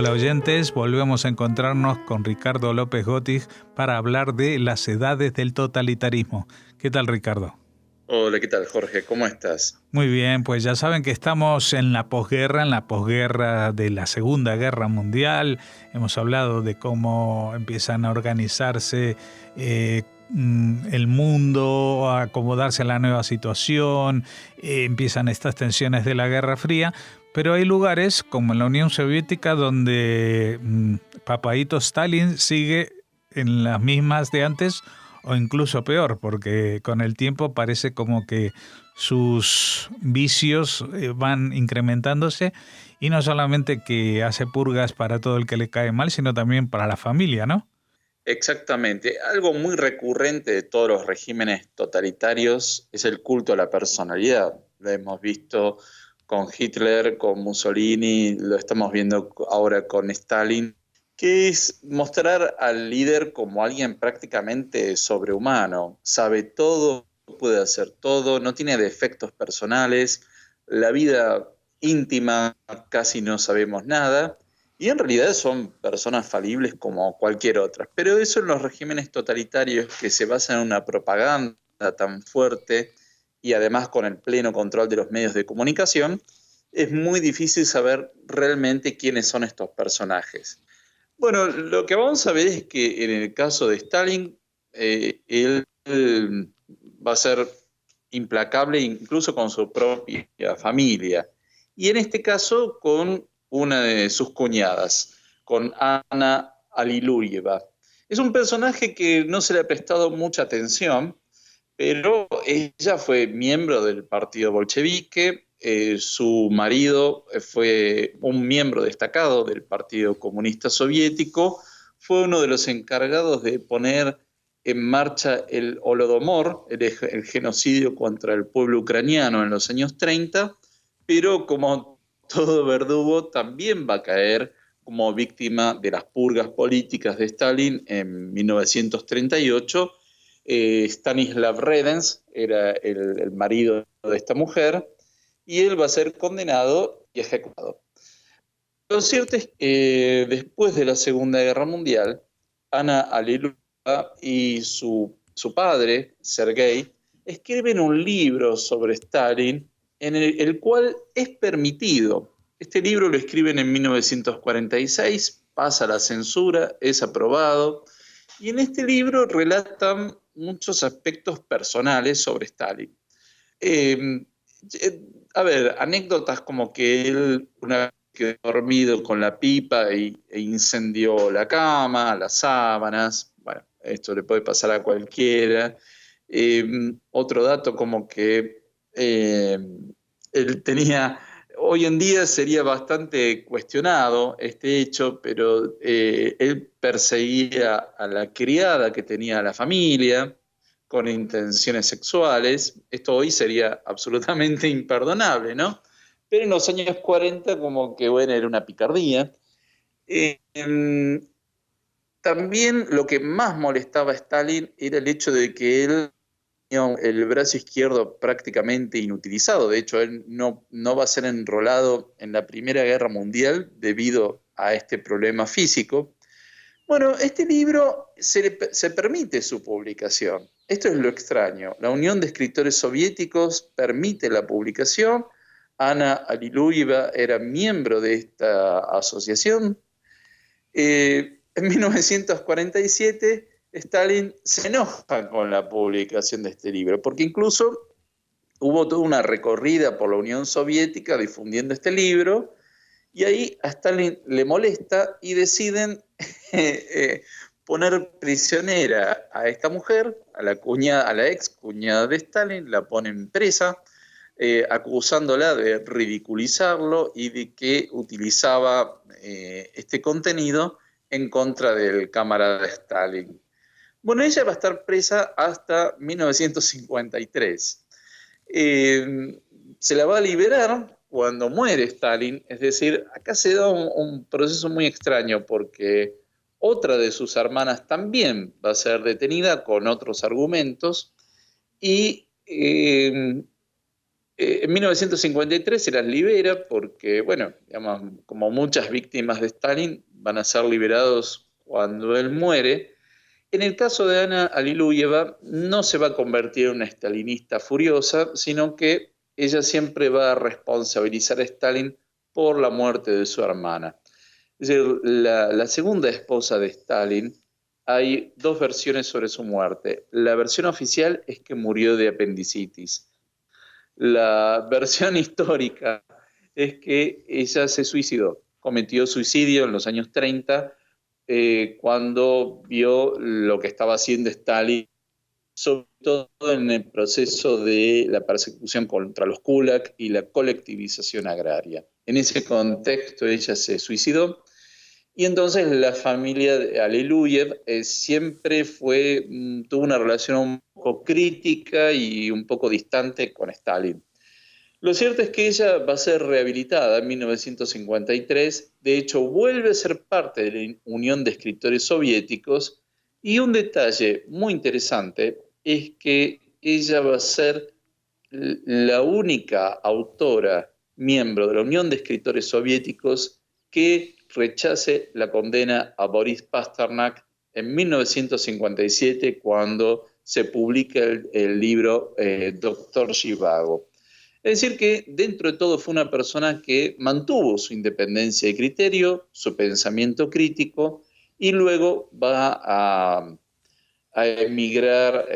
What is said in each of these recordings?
Hola oyentes, volvemos a encontrarnos con Ricardo López Gotig para hablar de las edades del totalitarismo. ¿Qué tal, Ricardo? Hola, ¿qué tal, Jorge? ¿Cómo estás? Muy bien, pues ya saben que estamos en la posguerra de la Segunda Guerra Mundial. Hemos hablado de cómo empiezan a organizarse el mundo, a acomodarse a la nueva situación, empiezan estas tensiones de la Guerra Fría, pero hay lugares como en la Unión Soviética donde Papaíto Stalin sigue en las mismas de antes o incluso peor, porque con el tiempo parece como que sus vicios van incrementándose y no solamente que hace purgas para todo el que le cae mal, sino también para la familia, ¿no? Exactamente. Algo muy recurrente de todos los regímenes totalitarios es el culto a la personalidad. Lo hemos visto con Hitler, con Mussolini, lo estamos viendo ahora con Stalin, que es mostrar al líder como alguien prácticamente sobrehumano. Sabe todo, puede hacer todo, no tiene defectos personales, la vida íntima casi no sabemos nada. Y en realidad son personas falibles como cualquier otra. Pero eso en los regímenes totalitarios que se basan en una propaganda tan fuerte y además con el pleno control de los medios de comunicación, es muy difícil saber realmente quiénes son estos personajes. Bueno, lo que vamos a ver es que en el caso de Stalin, él va a ser implacable incluso con su propia familia. Y en este caso con una de sus cuñadas, con Ana Aliluyeva. Es un personaje que no se le ha prestado mucha atención, pero ella fue miembro del partido bolchevique, su marido fue un miembro destacado del Partido Comunista Soviético, fue uno de los encargados de poner en marcha el Holodomor, el genocidio contra el pueblo ucraniano en los años 30, pero como todo verdugo también va a caer como víctima de las purgas políticas de Stalin en 1938. Stanislav Redens era el marido de esta mujer y él va a ser condenado y ejecutado. Lo cierto es que después de la Segunda Guerra Mundial, Ana Aleluya y su padre, Sergei, escriben un libro sobre Stalin en el cual es permitido. Este libro lo escriben en 1946, pasa la censura, es aprobado, y en este libro relatan muchos aspectos personales sobre Stalin. Eh, a ver, anécdotas como que él una vez quedó dormido con la pipa e incendió la cama, las sábanas. Bueno, esto le puede pasar a cualquiera. Eh, Otro dato como que él tenía, hoy en día sería bastante cuestionado este hecho, pero él perseguía a la criada que tenía la familia con intenciones sexuales. Esto hoy sería absolutamente imperdonable, ¿no? Pero en los años 40 como que, bueno, era una picardía. Eh, También lo que más molestaba a Stalin era el hecho de que él tenía el brazo izquierdo prácticamente inutilizado. De hecho, él no va a ser enrolado en la Primera Guerra Mundial debido a este problema físico. Bueno, este libro se permite su publicación. Esto es lo extraño. La Unión de Escritores Soviéticos permite la publicación. Ana Aliluyeva era miembro de esta asociación. En 1947, Stalin se enoja con la publicación de este libro, porque incluso hubo toda una recorrida por la Unión Soviética difundiendo este libro, y ahí a Stalin le molesta y deciden poner prisionera a esta mujer, a la ex cuñada de Stalin, la ponen presa, acusándola de ridiculizarlo y de que utilizaba este contenido en contra del camarada de Stalin. Bueno, ella va a estar presa hasta 1953. Eh, Se la va a liberar cuando muere Stalin, es decir, acá se da un proceso muy extraño porque otra de sus hermanas también va a ser detenida con otros argumentos y En 1953 se las libera porque, bueno, digamos, como muchas víctimas de Stalin, van a ser liberados cuando él muere. En el caso de Ana Aliluyeva, no se va a convertir en una stalinista furiosa, sino que ella siempre va a responsabilizar a Stalin por la muerte de su hermana. Es decir, la segunda esposa de Stalin, hay dos versiones sobre su muerte. La versión oficial es que murió de apendicitis. La versión histórica es que ella se suicidó, cometió suicidio en los años 30, cuando vio lo que estaba haciendo Stalin, sobre todo en el proceso de la persecución contra los kulak y la colectivización agraria. En ese contexto ella se suicidó, y entonces la familia de Aleluyev siempre tuvo una relación un poco crítica y un poco distante con Stalin. Lo cierto es que ella va a ser rehabilitada en 1953, de hecho vuelve a ser parte de la Unión de Escritores Soviéticos, y un detalle muy interesante es que ella va a ser la única autora, miembro de la Unión de Escritores Soviéticos, que rechace la condena a Boris Pasternak en 1957, cuando se publica el libro Doctor Zhivago. Es decir, que dentro de todo fue una persona que mantuvo su independencia de criterio, su pensamiento crítico, y luego va a emigrar,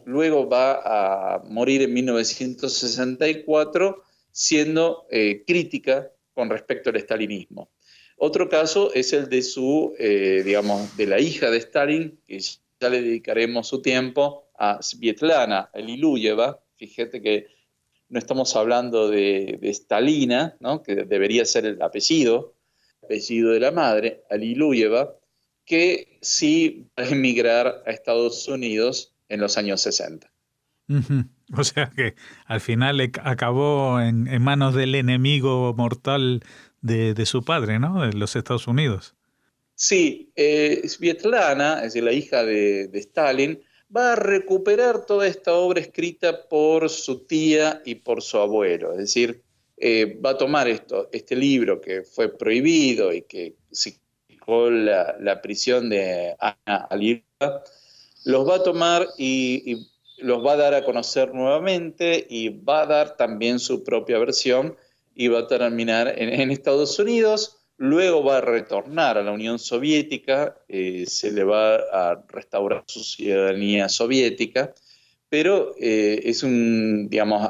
luego va a morir en 1964 siendo crítica con respecto al estalinismo. Otro caso es el de de la hija de Stalin, que ya le dedicaremos su tiempo, a Svetlana Aliluyeva. Fíjate que no estamos hablando de Stalina, ¿no?, que debería ser el apellido de la madre, Aliluyeva, que sí va a emigrar a Estados Unidos en los años 60. Uh-huh. O sea que al final acabó en manos del enemigo mortal de su padre, ¿no?, de los Estados Unidos. Sí, Svetlana, es decir, la hija de Stalin, va a recuperar toda esta obra escrita por su tía y por su abuelo. Es decir, va a tomar este libro que fue prohibido y que significó la prisión de Ana Aliluyeva, los va a tomar y los va a dar a conocer nuevamente, y va a dar también su propia versión, y va a terminar en Estados Unidos. Luego va a retornar a la Unión Soviética, se le va a restaurar su ciudadanía soviética, pero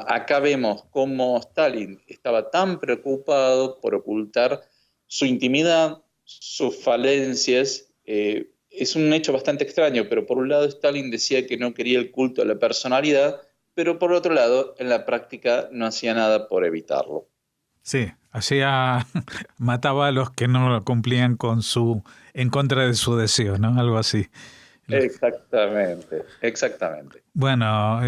acá vemos cómo Stalin estaba tan preocupado por ocultar su intimidad, sus falencias. Es un hecho bastante extraño, pero por un lado Stalin decía que no quería el culto a la personalidad, pero por otro lado, en la práctica no hacía nada por evitarlo. Sí, mataba a los que no cumplían en contra de su deseo, ¿no? Algo así. Exactamente. Bueno,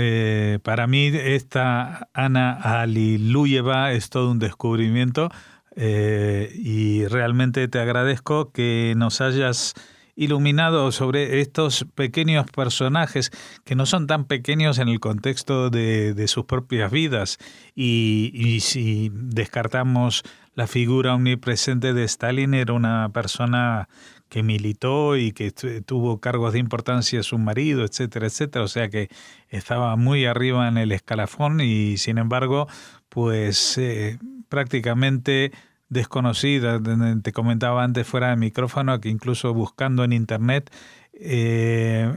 para mí esta Ana Aliluyeva es todo un descubrimiento, y realmente te agradezco que nos hayas iluminado sobre estos pequeños personajes que no son tan pequeños en el contexto de sus propias vidas, y si descartamos la figura omnipresente de Stalin, era una persona que militó y que tuvo cargos de importancia, su marido, etcétera, etcétera, o sea que estaba muy arriba en el escalafón, y sin embargo, pues prácticamente desconocida. Te comentaba antes fuera de micrófono que incluso buscando en internet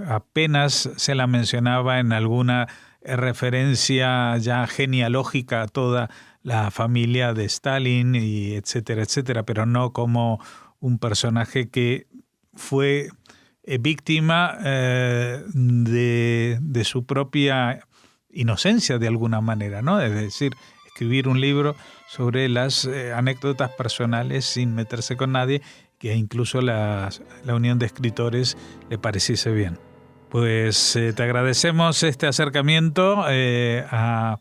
apenas se la mencionaba en alguna referencia ya genealógica a toda la familia de Stalin, y etcétera, etcétera, pero no como un personaje que fue víctima de su propia inocencia de alguna manera, ¿no? Es decir, escribir un libro sobre las anécdotas personales sin meterse con nadie, que incluso la Unión de Escritores le pareciese bien. Pues te agradecemos este acercamiento a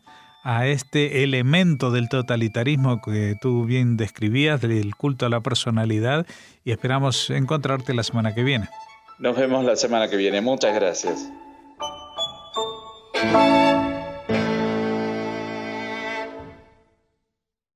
este elemento del totalitarismo que tú bien describías, del culto a la personalidad, y esperamos encontrarte la semana que viene. Nos vemos la semana que viene. Muchas gracias.